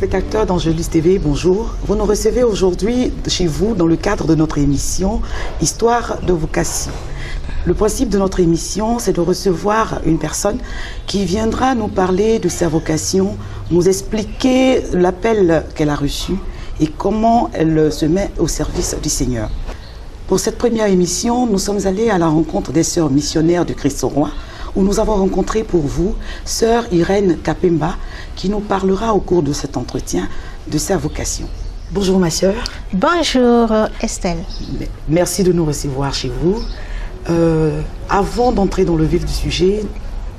téléspectateurs d'Angélus TV, bonjour. Vous nous recevez aujourd'hui chez vous dans le cadre de notre émission Histoire de vocation. Le principe de notre émission, c'est de recevoir une personne qui viendra nous parler de sa vocation, nous expliquer l'appel qu'elle a reçu et comment elle se met au service du Seigneur. Pour cette première émission, nous sommes allés à la rencontre des sœurs missionnaires du Christ au Roi, où nous avons rencontré pour vous sœur Irène Kapemba, qui nous parlera au cours de cet entretien de sa vocation. Bonjour ma sœur. Bonjour Estelle. Merci de nous recevoir chez vous. Avant d'entrer dans le vif du sujet,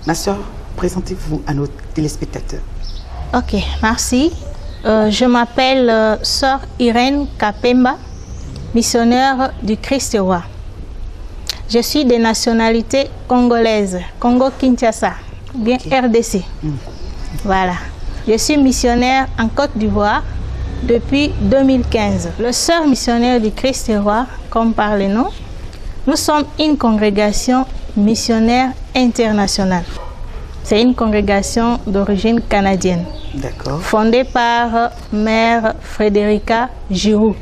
ma sœur, présentez-vous à nos téléspectateurs. Ok, merci. Je m'appelle sœur Irène Kapemba, missionnaire du Christ au Roi. Je suis de nationalité congolaise, Congo-Kinshasa, bien okay. RDC. Voilà. Je suis missionnaire en Côte d'Ivoire depuis 2015. Le sœur missionnaire du Christ au Roi, comme par le nom, nous sommes une congrégation missionnaire internationale. C'est une congrégation d'origine canadienne, fondée par Mère Frédérica Giroux.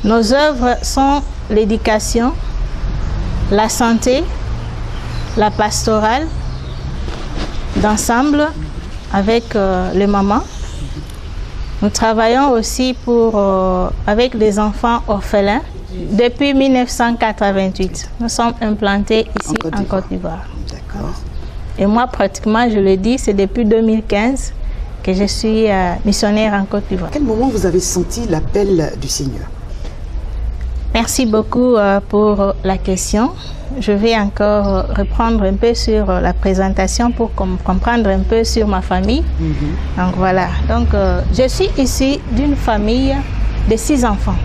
Nos œuvres sont l'éducation, la santé, la pastorale, d'ensemble avec les mamans. Nous travaillons aussi avec les enfants orphelins. Depuis 1988, nous sommes implantés ici en Côte d'Ivoire. D'accord. Et moi, pratiquement, je le dis, c'est depuis 2015 que je suis missionnaire en Côte d'Ivoire. À quel moment vous avez senti l'appel du Seigneur? Merci beaucoup pour la question. Je vais encore reprendre un peu sur la présentation pour comprendre un peu sur ma famille. Donc voilà. Donc je suis issue d'une famille de 6 enfants,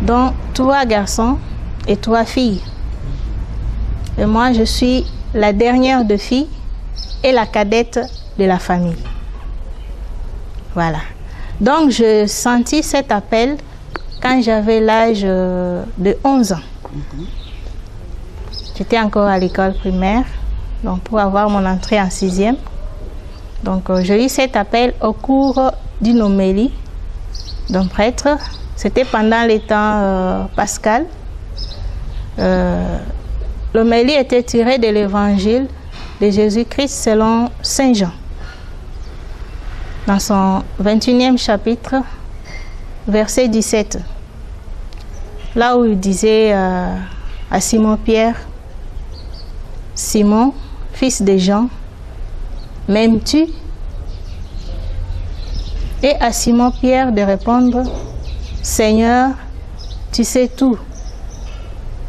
dont 3 garçons et 3 filles. Et moi, je suis la dernière de filles et la cadette de la famille. Voilà. Donc je sentis cet appel quand j'avais l'âge de 11 ans. J'étais encore à l'école primaire, donc pour avoir mon entrée en 6e. Donc j'ai eu cet appel au cours d'une homélie d'un prêtre. C'était pendant les temps pascal. L'homélie était tirée de l'évangile de Jésus-Christ selon Saint Jean. Dans son 21e chapitre, verset 17, là où il disait à Simon-Pierre, « Simon, fils de Jean, m'aimes-tu » Et à Simon-Pierre de répondre, « Seigneur, tu sais tout,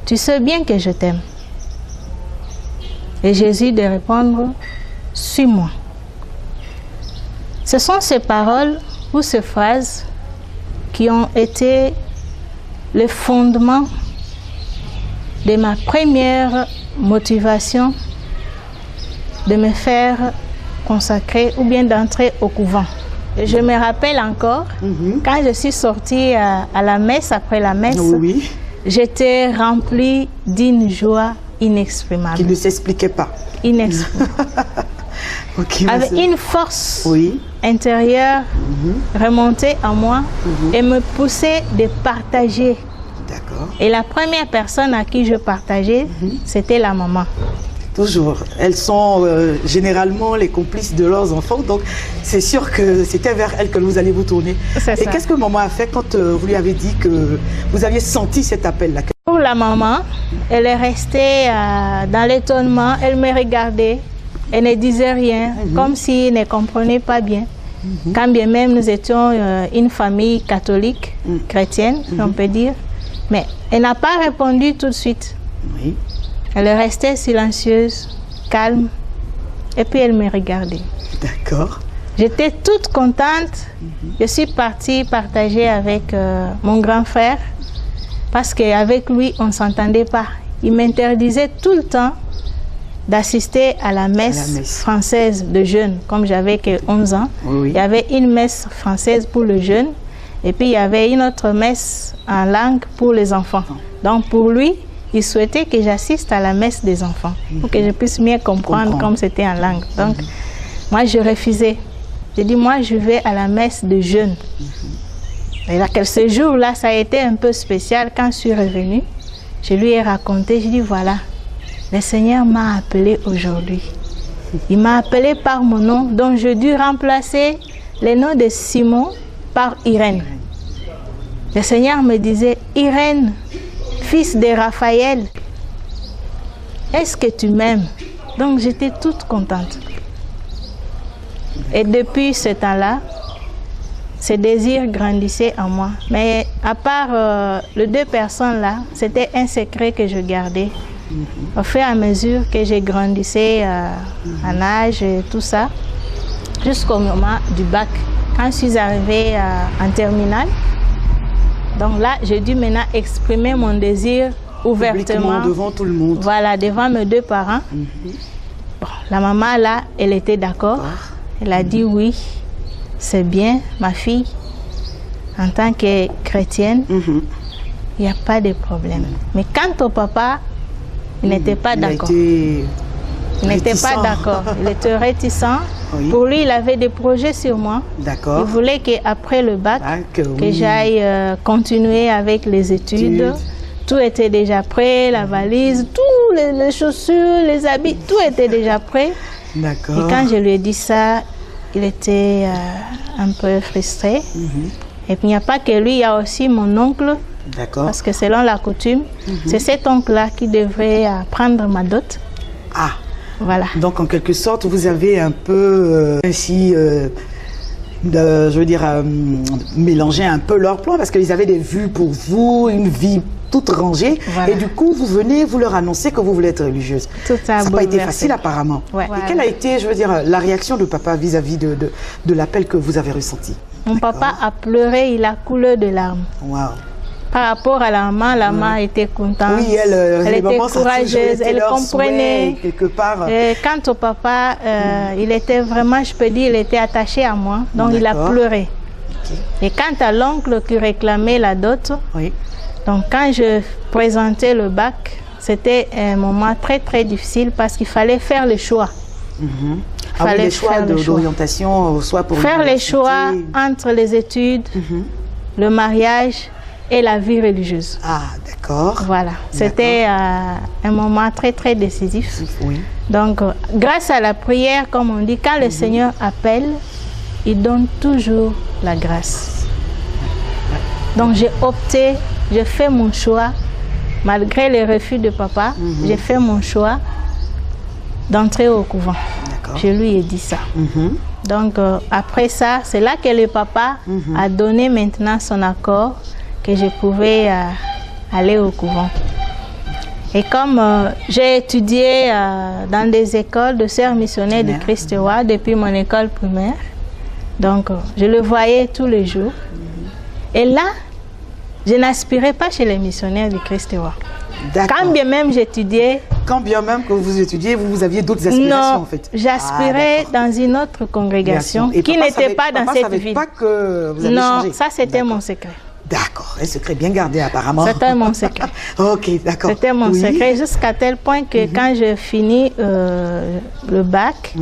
tu sais bien que je t'aime. » Et Jésus de répondre, « Suis-moi. » Ce sont ces paroles ou ces phrases qui ont été le fondement de ma première motivation de me faire consacrer ou bien d'entrer au couvent. Et je me rappelle encore, quand je suis sortie à la messe, après la messe, j'étais remplie d'une joie inexprimable. Qui ne s'expliquait pas. Inexprimable. Avec une force intérieure remontée en moi et me poussait de partager. Et la première personne à qui je partageais, c'était la maman. Toujours. Elles sont généralement les complices de leurs enfants, donc c'est sûr que c'était vers elles que vous allez vous tourner. Et qu'est-ce que maman a fait quand vous lui avez dit que vous aviez senti cet appel-là? Pour la maman, elle est restée dans l'étonnement, elle me regardait. Elle ne disait rien, comme s'il ne comprenait pas bien. Quand bien même nous étions une famille catholique, chrétienne, on peut dire. Mais elle n'a pas répondu tout de suite. Elle est restée silencieuse, calme, et puis elle me regardait. D'accord. J'étais toute contente. Je suis partie partager avec mon grand frère, parce qu'avec lui, on ne s'entendait pas. Il m'interdisait tout le temps d'assister à la messe française de jeunes, comme j'avais que 11 ans. Il y avait une messe française pour le jeune, et puis il y avait une autre messe en langue pour les enfants. Donc pour lui, il souhaitait que j'assiste à la messe des enfants, pour que je puisse mieux comprendre comme c'était en langue. Donc moi je refusais. J'ai dit, moi, je vais à la messe de jeûne. Et là, ce jour-là, ça a été un peu spécial. Quand je suis revenue, je lui ai raconté, je dis, voilà, le Seigneur m'a appelé aujourd'hui. Il m'a appelé par mon nom, donc je dû remplacer le nom de Simon par Irène. Le Seigneur me disait, Irène, fils de Raphaël, est-ce que tu m'aimes? Donc j'étais toute contente. Et depuis ce temps-là, ce désir grandissait en moi. Mais à part les deux personnes-là, c'était un secret que je gardais. Au fur et à mesure que j'ai grandissé en âge et tout ça, jusqu'au moment du bac. Quand je suis arrivée en terminale, donc là, j'ai dû maintenant exprimer mon désir ouvertement. Publiquement, devant tout le monde. Voilà, devant mes deux parents. Bon, la maman, là, elle était d'accord. Elle a dit oui, c'est bien, ma fille. En tant que chrétienne, il n'y a pas de problème. Mais quant au papa, il n'était pas d'accord. Il n'était pas d'accord. Il était réticent. Oui. Pour lui, il avait des projets sur moi. D'accord. Il voulait qu'après le bac, que j'aille continuer avec les études. Tout était déjà prêt, la valise, tous les chaussures, les habits, tout était déjà prêt. D'accord. Et quand je lui ai dit ça, il était un peu frustré. Et puis il n'y a pas que lui, il y a aussi mon oncle. D'accord. Parce que selon la coutume, c'est cet oncle-là qui devrait prendre ma dot. Ah. Voilà. Donc en quelque sorte, vous avez un peu ainsi, je veux dire, mélangé un peu leurs plans parce qu'ils avaient des vues pour vous, une vie toute rangée. Voilà. Et du coup, vous venez, vous leur annoncez que vous voulez être religieuse. Tout ça n'a pas été facile apparemment. Ouais. Et quelle a été, je veux dire, la réaction de papa vis-à-vis de l'appel que vous avez ressenti? Mon papa a pleuré, il a coulé de larmes. Waouh. Par rapport à la maman était contente. Oui, elle était courageuse, elle comprenait. Quelque part. Quant au papa, il était vraiment, je peux dire, il était attaché à moi, donc il a pleuré. Et quant à l'oncle qui réclamait la dot, donc quand je présentais le bac, c'était un moment très très difficile parce qu'il fallait faire le choix. Il fallait les choix d'orientation, soit pour faire les choix entre les études, le mariage et la vie religieuse. Ah, d'accord. Voilà, c'était un moment très très décisif. Oui. Donc, grâce à la prière, comme on dit, quand le Seigneur appelle, il donne toujours la grâce. Donc, j'ai opté, j'ai fait mon choix, malgré les refus de papa, j'ai fait mon choix d'entrer au couvent. Je lui ai dit ça. Donc, après ça, c'est là que le papa a donné maintenant son accord que je pouvais aller au couvent. Et comme j'ai étudié dans des écoles de sœurs missionnaires du Christ-Roi depuis mon école primaire, donc je le voyais tous les jours. Et là, je n'aspirais pas chez les missionnaires du Christ-Roi. Quand bien même j'étudiais... Quand bien même que vous étudiez, vous aviez d'autres aspirations en fait. J'aspirais dans une autre congrégation qui n'était pas dans cette ville. Pas que vous avez changé. Ça c'était mon secret. D'accord, un secret bien gardé apparemment. C'était mon secret. Ok, d'accord. C'était mon secret jusqu'à tel point que quand je finis le bac,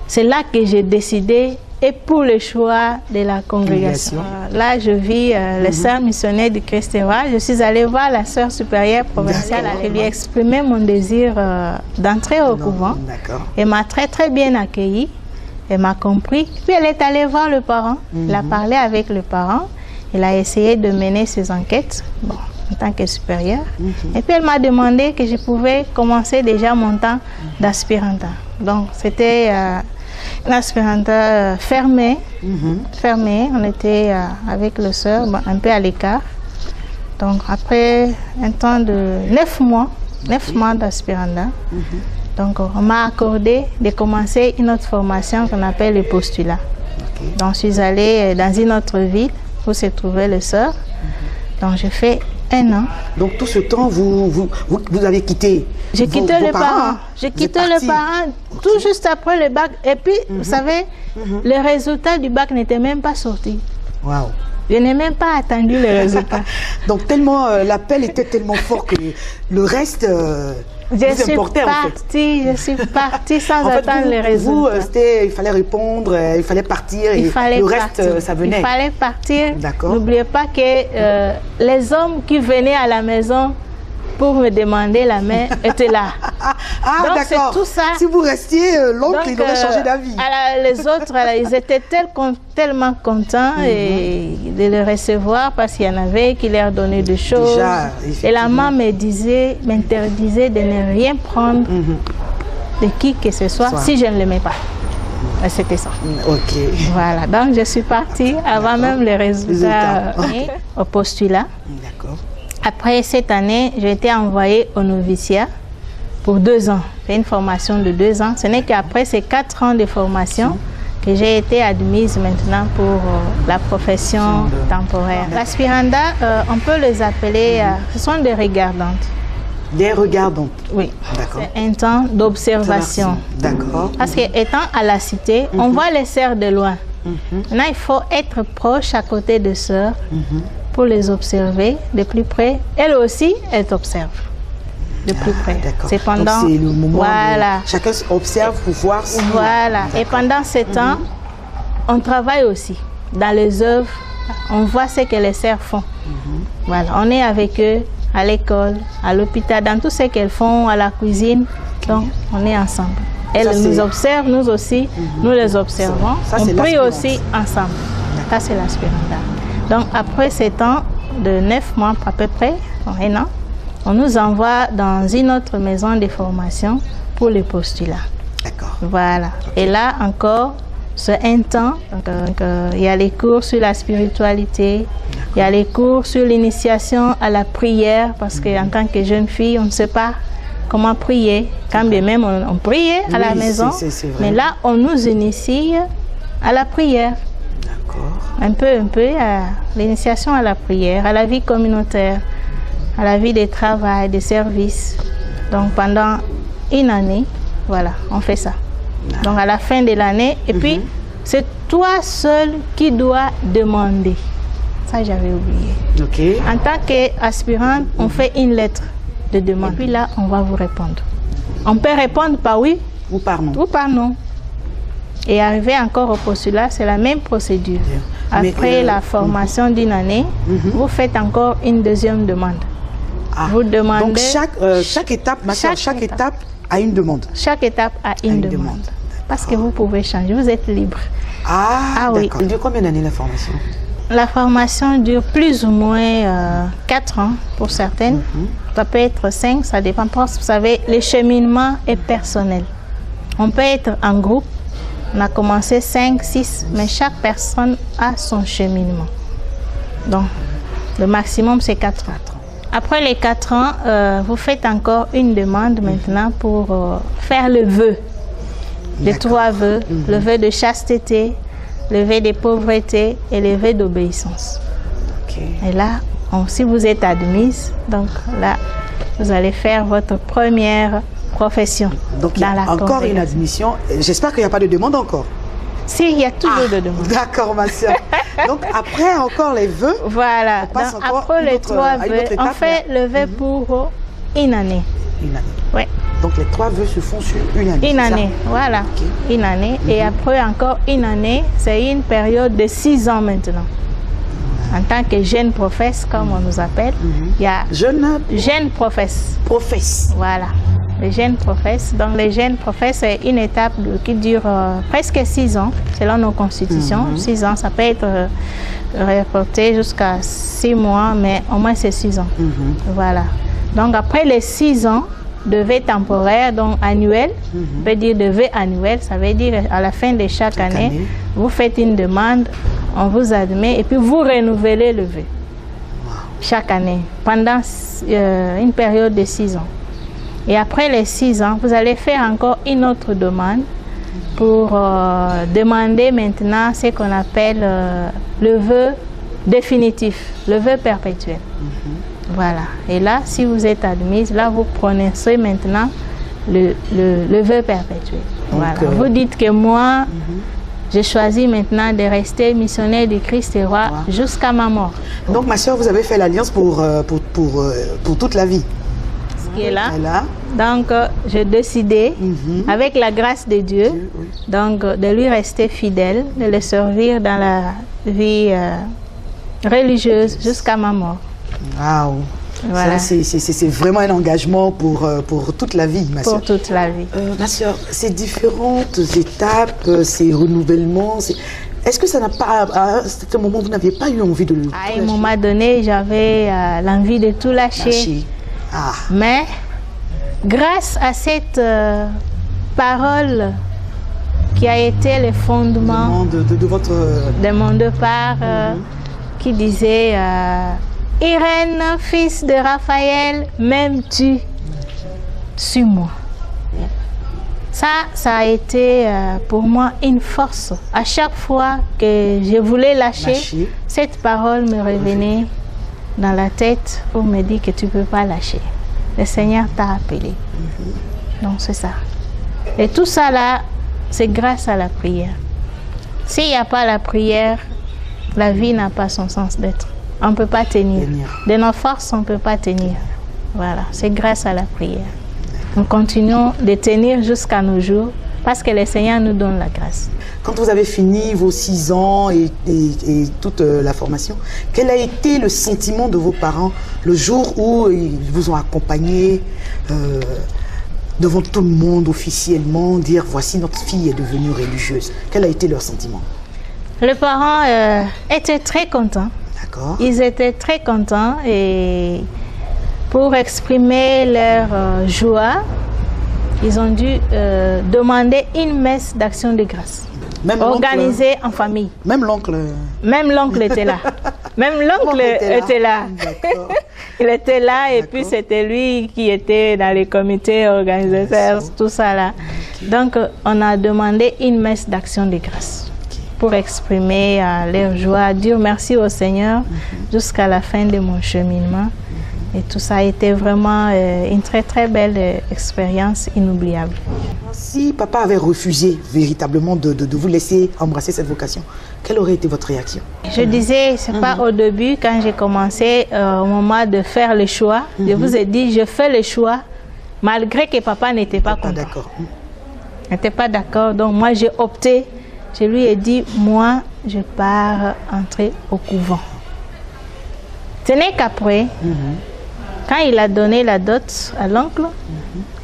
c'est là que j'ai décidé et pour le choix de la congrégation. Là, je vis les sœurs missionnaires du Christ-Roi. Je suis allée voir la sœur supérieure provinciale et lui exprimer mon désir d'entrer au couvent. Elle m'a très très bien accueillie. Elle m'a compris. Puis elle est allée voir le parent. Elle a parlé avec le parent. Elle a essayé de mener ses enquêtes en tant que supérieure. Et puis elle m'a demandé que je pouvais commencer déjà mon temps d'aspiranta. Donc c'était un aspiranta fermé. On était avec le sœur un peu à l'écart. Donc après un temps de 9 mois d'aspiranta, donc on m'a accordé de commencer une autre formation qu'on appelle le postulat. Donc je suis allée dans une autre ville où se trouvait le sœur. Donc j'ai fait 1 an. Donc tout ce temps, vous avez quitté J'ai quitté les parents. J'ai quitté les parents tout juste après le bac. Et puis, vous savez, les résultats du bac n'étaient même pas sortis. Waouh. Je n'ai même pas attendu les résultats. Donc tellement l'appel était tellement fort que le reste... Je suis partie sans attendre les résultats. Vous, il fallait répondre, il fallait partir et le reste, ça venait. Il fallait partir. D'accord. N'oubliez pas que les hommes qui venaient à la maison pour me demander la main étaient là. Donc c'est tout ça. Si vous restiez, l'oncle, il aurait changé d'avis. Les autres, ils étaient tellement contents de le recevoir parce qu'il y en avait qui leur donnaient des choses. Déjà, et la maman m'interdisait de ne rien prendre de qui que ce soit si je ne l'aimais pas. C'était ça. Ok. Voilà, donc je suis partie avant même les résultats au postulat. D'accord. Après cette année, j'ai été envoyée au noviciat pour 2 ans. C'est une formation de 2 ans. Ce n'est qu'après ces 4 ans de formation que j'ai été admise maintenant pour la profession temporaire. L'aspiranda, on peut les appeler, ce sont des regardantes. Des regardantes? Oui. D'accord. C'est un temps d'observation. D'accord. Parce qu'étant à la cité, on voit les sœurs de loin. Maintenant, il faut être proche à côté de sœurs pour les observer de plus près. Elle aussi, elle t'observe de plus près. C'est pendant... C'est le moment où chacun observe pour voir si... Voilà. Et pendant ce temps, on travaille aussi dans les œuvres. On voit ce que les sœurs font. Voilà. On est avec eux à l'école, à l'hôpital, dans tout ce qu'elles font, à la cuisine. Donc, on est ensemble. Elles nous observent, nous aussi, nous les observons. On prie aussi ensemble. Ça, c'est l'aspiranda. Donc, après ces temps de 9 mois à peu près, 1 an, on nous envoie dans une autre maison de formation pour les postulats. D'accord. Voilà. Et là encore, c'est un temps. Donc, il y a les cours sur la spiritualité, il y a les cours sur l'initiation à la prière, parce qu'en tant que jeune fille, on ne sait pas comment prier. Quand bien même on priait à la maison, mais là, on nous initie à la prière. Un peu, à l'initiation à la prière, à la vie communautaire, à la vie de travail, de service. Donc pendant 1 année, voilà, on fait ça. Donc à la fin de l'année, et puis c'est toi seul qui dois demander. Ça, j'avais oublié. En tant qu'aspirante, on fait une lettre de demande. Et puis là, on va vous répondre. On peut répondre par oui ou par non. Ou par non. Et arriver encore au postulat, c'est la même procédure. Après la formation d'1 année, vous faites encore une deuxième demande. Vous demandez... Donc chaque étape a une demande. Chaque étape a une demande. Parce que vous pouvez changer, vous êtes libre. Oui. Elle dure combien d'années la formation? La formation dure plus ou moins 4 ans pour certaines. Ça peut être 5, ça dépend. Parce que vous savez, le cheminement est personnel. On peut être en groupe. On a commencé 5, 6, mais chaque personne a son cheminement. Donc, le maximum, c'est 4 ans. Après les 4 ans, vous faites encore une demande maintenant pour faire le vœu. Les 3 vœux. Le vœu de chasteté, le vœu de pauvreté et le vœu d'obéissance. Et là, si vous êtes admise, donc là, vous allez faire votre première profession. Donc il y a encore une admission. J'espère qu'il n'y a pas de demande encore. Si, il y a toujours de demandes. D'accord, ma soeur. Donc après encore les vœux. Voilà. Donc, après les 3 vœux, on fait le vœu pour 1 année. 1 année. Oui. Donc les 3 vœux se font sur 1 année. 1 année, voilà. 1 année. Et après encore 1 année, c'est une période de 6 ans maintenant. En tant que jeune professe, comme on nous appelle, il y a jeune professe. Voilà. Les jeunes professes. Donc, les jeunes professes, c'est une étape qui dure presque 6 ans, selon nos constitutions. 6 ans, ça peut être reporté jusqu'à 6 mois, mais au moins c'est 6 ans. Voilà. Donc, après les 6 ans de vœux temporaires, donc annuels, on peut dire de vœux annuels, ça veut dire à la fin de chaque année, vous faites une demande, on vous admet et puis vous renouvelez le vœu. Chaque année, pendant une période de 6 ans. Et après les 6 ans, vous allez faire encore une autre demande pour demander maintenant ce qu'on appelle le vœu définitif, le vœu perpétuel. Voilà. Et là, si vous êtes admise, là, vous prononcez maintenant le vœu perpétuel. Voilà. Vous dites que moi, j'ai choisi maintenant de rester missionnaire du Christ et roi jusqu'à ma mort. Donc, ma soeur, vous avez fait l'alliance pour toute la vie. Qui est là. Donc, j'ai décidé, avec la grâce de Dieu, donc, de lui rester fidèle, de le servir dans la vie religieuse jusqu'à ma mort. Waouh! Voilà. C'est vraiment un engagement pour toute la vie, ma soeur. Pour toute la vie. Ma soeur, ces différentes étapes, ces renouvellements, est-ce que ça n'a pas, à un certain moment, vous n'aviez pas eu envie de le lâcher? À un moment donné, j'avais l'envie de tout lâcher. Ah. Mais, grâce à cette parole qui a été le fondement de mon départ, qui disait Irène, fils de Raphaël, m'aimes-tu? Suis-moi. Ça a été pour moi une force. À chaque fois que je voulais lâcher, cette parole me revenait dans la tête pour me dire que tu ne peux pas lâcher. Le Seigneur t'a appelé. Donc c'est ça. Et tout ça là, c'est grâce à la prière. S'il n'y a pas la prière, la vie n'a pas son sens d'être. On ne peut pas tenir. De nos forces, on ne peut pas tenir. Voilà, c'est grâce à la prière. Nous continuons de tenir jusqu'à nos jours parce que le Seigneur nous donne la grâce. Quand vous avez fini vos 6 ans et toute la formation, quel a été le sentiment de vos parents le jour où ils vous ont accompagné devant tout le monde officiellement, dire voici notre fille est devenue religieuse? Quel a été leur sentiment? Les parents étaient très contents. Ils étaient très contents et pour exprimer leur joie, ils ont dû demander une messe d'action de grâce. Organisée en famille. Même l'oncle? Même l'oncle était là. Même l'oncle était là. Il était là et puis c'était lui qui était dans les comités organisateurs, tout ça là. Donc on a demandé une messe d'action de grâce pour exprimer leur joie, dire merci au Seigneur jusqu'à la fin de mon cheminement. Et tout ça a été vraiment une très très belle expérience inoubliable. Si papa avait refusé véritablement de vous laisser embrasser cette vocation, quelle aurait été votre réaction? Je disais, c'est pas au début, quand j'ai commencé, au moment de faire le choix, je vous ai dit, je fais le choix, malgré que papa n'était pas content. D'accord. N'était pas d'accord, donc moi j'ai opté. Je lui ai dit, moi, je pars entrer au couvent. Ce n'est qu'après, quand il a donné la dot à l'oncle,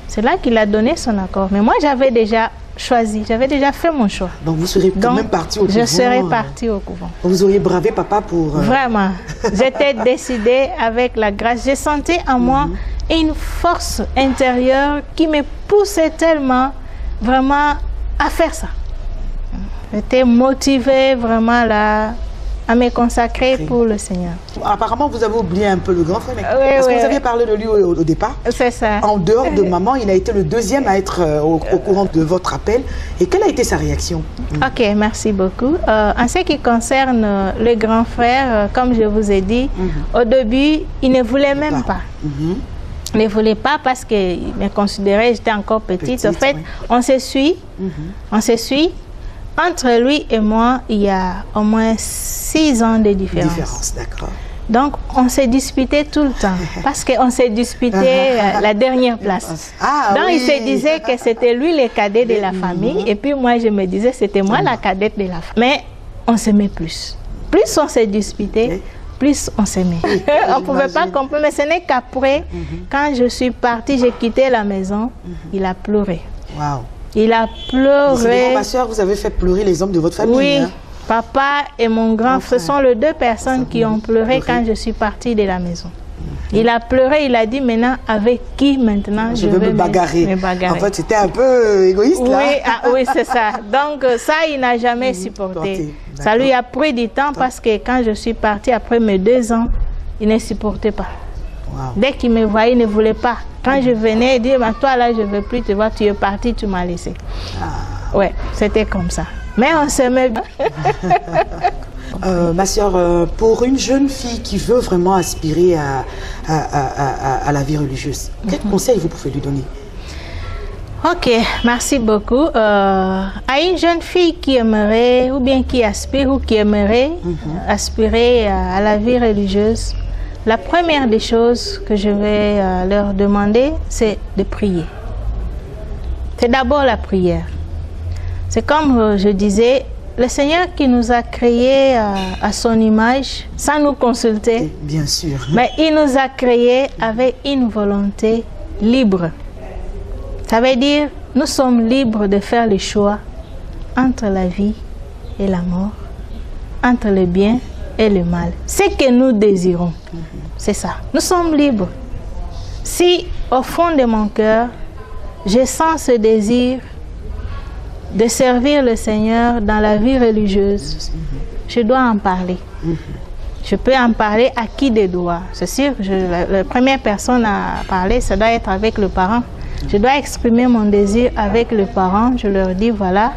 c'est là qu'il a donné son accord. Mais moi, j'avais déjà choisi, j'avais déjà fait mon choix. Donc, vous serez quand même parti au couvent? Je serais partie au couvent. Vous auriez bravé papa pour... Vraiment. J'étais décidée avec la grâce. J'ai senti en moi une force intérieure qui me poussait tellement, vraiment, à faire ça. J'étais motivée vraiment là à me consacrer pour le Seigneur. Apparemment, vous avez oublié un peu le grand frère, parce que vous aviez parlé de lui au départ. C'est ça. En dehors de maman, il a été le deuxième à être au courant de votre appel. Et quelle a été sa réaction? Ok, merci beaucoup. En ce qui concerne le grand frère, comme je vous ai dit, au début, il ne voulait même pas. Il ne voulait pas parce qu'il me considérait, j'étais encore petite. En fait, on se suit. On se suit. Entre lui et moi, il y a au moins 6 ans de différence. D'accord. Donc, on s'est disputé tout le temps, parce qu'on s'est disputé la dernière place. Donc, il se disait que c'était lui le cadet de la famille, et puis moi, je me disais que c'était moi la cadette de la famille. Mais on s'aimait plus. Plus on s'est disputé, plus on s'aimait. On ne pouvait pas comprendre, mais ce n'est qu'après, quand je suis partie, j'ai quitté la maison, il a pleuré. Waouh. Il a pleuré. Ma soeur, vous avez fait pleurer les hommes de votre famille. Oui, papa et mon grand frère, ce sont les 2 personnes qui ont pleuré quand je suis partie de la maison. Il a pleuré, il a dit maintenant avec qui maintenant je vais me bagarrer. En fait, c'était un peu égoïste là. Oui, oui, c'est ça. Donc ça, il n'a jamais supporté. Ça lui a pris du temps parce que quand je suis partie après mes 2 ans, il ne supportait pas. Wow. Dès qu'il me voyait, il ne voulait pas. Quand je venais, il disait, toi là, je ne veux plus te voir, tu es parti, tu m'as laissé. Ouais, c'était comme ça. Mais on s'aimait bien. Ma soeur, pour une jeune fille qui veut vraiment aspirer à la vie religieuse, quel conseil vous pouvez lui donner? Ok, merci beaucoup. À une jeune fille qui aimerait, ou bien qui aspire, ou qui aimerait aspirer à la vie religieuse, la première des choses que je vais leur demander, c'est de prier. C'est d'abord la prière. C'est comme je disais, le Seigneur qui nous a créés à son image, sans nous consulter. Bien sûr. Mais il nous a créés avec une volonté libre. Ça veut dire, nous sommes libres de faire le choix entre la vie et la mort, entre le bien et le mal. Ce que nous désirons, c'est ça. Nous sommes libres. Si au fond de mon cœur, je sens ce désir de servir le Seigneur dans la vie religieuse, je dois en parler. Je peux en parler à qui de droit. C'est sûr que la première personne à parler, ça doit être avec le parent. Je dois exprimer mon désir avec le parent. Je leur dis, voilà,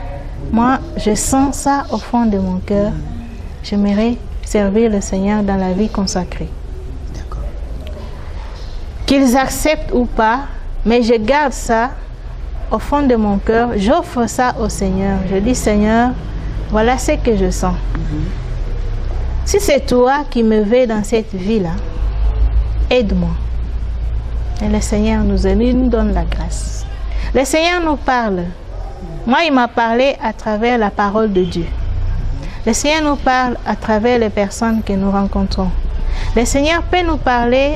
moi, je sens ça au fond de mon cœur. J'aimerais servir le Seigneur dans la vie consacrée. Qu'ils acceptent ou pas, mais je garde ça au fond de mon cœur. J'offre ça au Seigneur. Je dis, Seigneur, voilà ce que je sens. Si c'est toi qui me veux dans cette vie-là, aide-moi. Et le Seigneur nous aime, il nous donne la grâce. Le Seigneur nous parle. Moi, il m'a parlé à travers la parole de Dieu. Le Seigneur nous parle à travers les personnes que nous rencontrons. Le Seigneur peut nous parler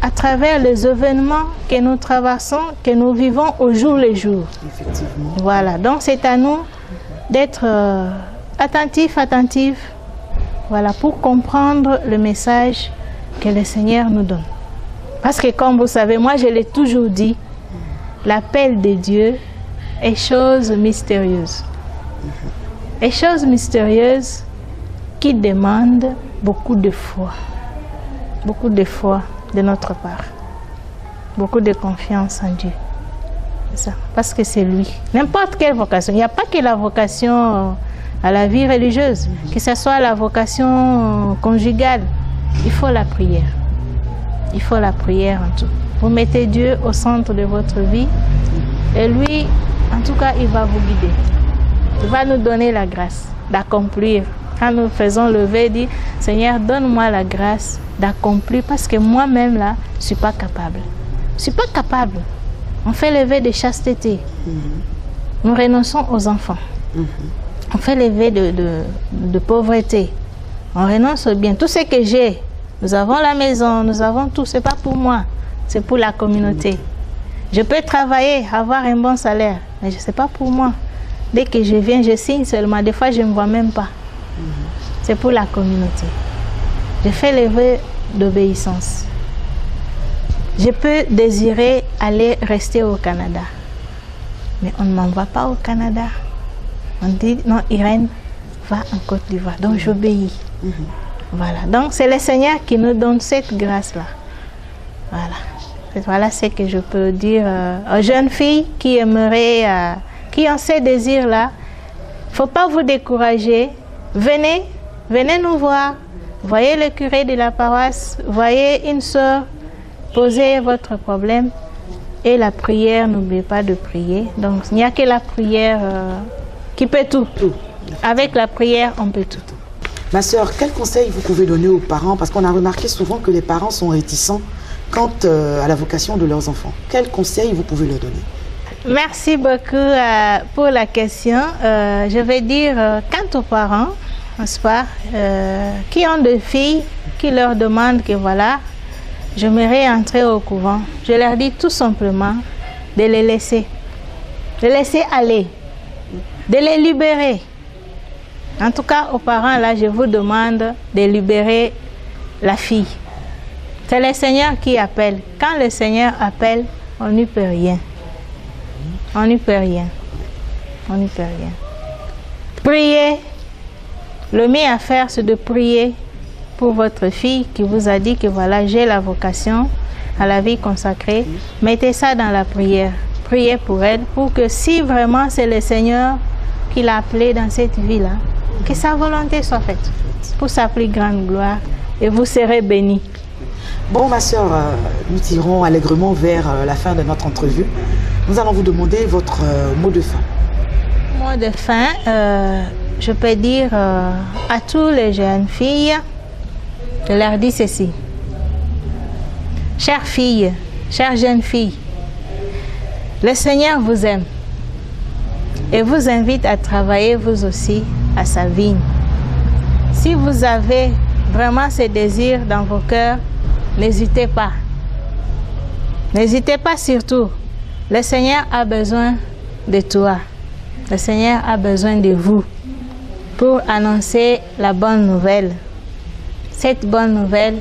à travers les événements que nous traversons, que nous vivons au jour le jour. Effectivement. Voilà, donc c'est à nous d'être attentifs, voilà, pour comprendre le message que le Seigneur nous donne. Parce que comme vous savez, moi je l'ai toujours dit, l'appel de Dieu est chose mystérieuse. Et chose mystérieuse qui demande beaucoup de foi de notre part, beaucoup de confiance en Dieu. C'est ça, parce que c'est lui. N'importe quelle vocation, il n'y a pas que la vocation à la vie religieuse, que ce soit la vocation conjugale, il faut la prière. Il faut la prière en tout. Vous mettez Dieu au centre de votre vie et lui, en tout cas, il va vous guider. Il va nous donner la grâce d'accomplir. Quand nous faisons le vœu, dit Seigneur, donne-moi la grâce d'accomplir parce que moi-même là, je ne suis pas capable. Je ne suis pas capable. On fait le vœu de chasteté. Nous renonçons aux enfants. On fait le vœu de pauvreté. On renonce au bien. Tout ce que j'ai, nous avons la maison, nous avons tout. Ce n'est pas pour moi, c'est pour la communauté. Je peux travailler, avoir un bon salaire, mais ce n'est pas pour moi. Dès que je viens, je signe seulement. Des fois, je ne me vois même pas. C'est pour la communauté. Je fais le vœu d'obéissance. Je peux désirer aller rester au Canada. Mais on ne m'envoie pas au Canada. On dit, non, Irène, va en Côte d'Ivoire. Donc, j'obéis. Voilà. Donc, c'est le Seigneur qui nous donne cette grâce-là. Voilà. Voilà ce que je peux dire aux jeunes filles qui aimeraient, qui ont ces désirs-là. Il ne faut pas vous décourager. Venez nous voir. Voyez le curé de la paroisse, voyez une sœur, posez votre problème. Et la prière, n'oubliez pas de prier. Donc, il n'y a que la prière qui peut tout. Avec la prière, on peut tout. Ma sœur, quel conseil vous pouvez donner aux parents? Parce qu'on a remarqué souvent que les parents sont réticents quant à la vocation de leurs enfants. Quel conseil vous pouvez leur donner? Merci beaucoup pour la question. Je vais dire, quant aux parents, n'est-ce pas, qui ont des filles, qui leur demandent que voilà, j'aimerais entrer au couvent. Je leur dis tout simplement de les laisser aller, de les libérer. En tout cas, aux parents, là, je vous demande de libérer la fille. C'est le Seigneur qui appelle. Quand le Seigneur appelle, on n'y peut rien. On n'y peut rien. On n'y peut rien. Priez. Le mieux à faire, c'est de prier pour votre fille qui vous a dit que voilà, j'ai la vocation à la vie consacrée. Mettez ça dans la prière. Priez pour elle, pour que si vraiment c'est le Seigneur qui l'a appelée dans cette vie-là, que sa volonté soit faite pour sa plus grande gloire et vous serez bénis. Bon, ma sœur, nous tirons allègrement vers la fin de notre entrevue. Nous allons vous demander votre mot de fin. Mot de fin, je peux dire à toutes les jeunes filles, je leur dis ceci. Chères filles, chères jeunes filles, le Seigneur vous aime et vous invite à travailler vous aussi à sa vigne. Si vous avez vraiment ce désir dans vos cœurs, n'hésitez pas. N'hésitez pas surtout. Le Seigneur a besoin de toi. Le Seigneur a besoin de vous pour annoncer la bonne nouvelle. Cette bonne nouvelle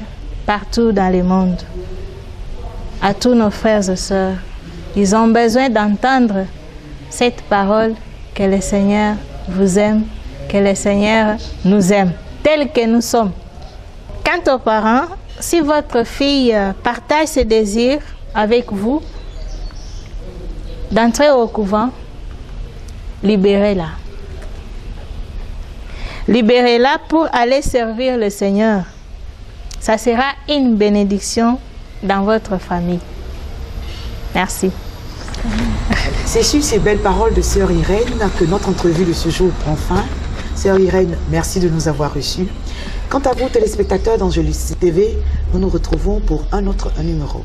partout dans le monde. À tous nos frères et sœurs. Ils ont besoin d'entendre cette parole que le Seigneur vous aime, que le Seigneur nous aime, tels que nous sommes. Quant aux parents, si votre fille partage ses désirs avec vous, d'entrer au couvent, libérez-la. Libérez-la pour aller servir le Seigneur. Ça sera une bénédiction dans votre famille. Merci. C'est sur ces belles paroles de Sœur Irène que notre entrevue de ce jour prend fin. Sœur Irène, merci de nous avoir reçus. Quant à vous, téléspectateurs d'Angelus TV, nous nous retrouvons pour un autre numéro.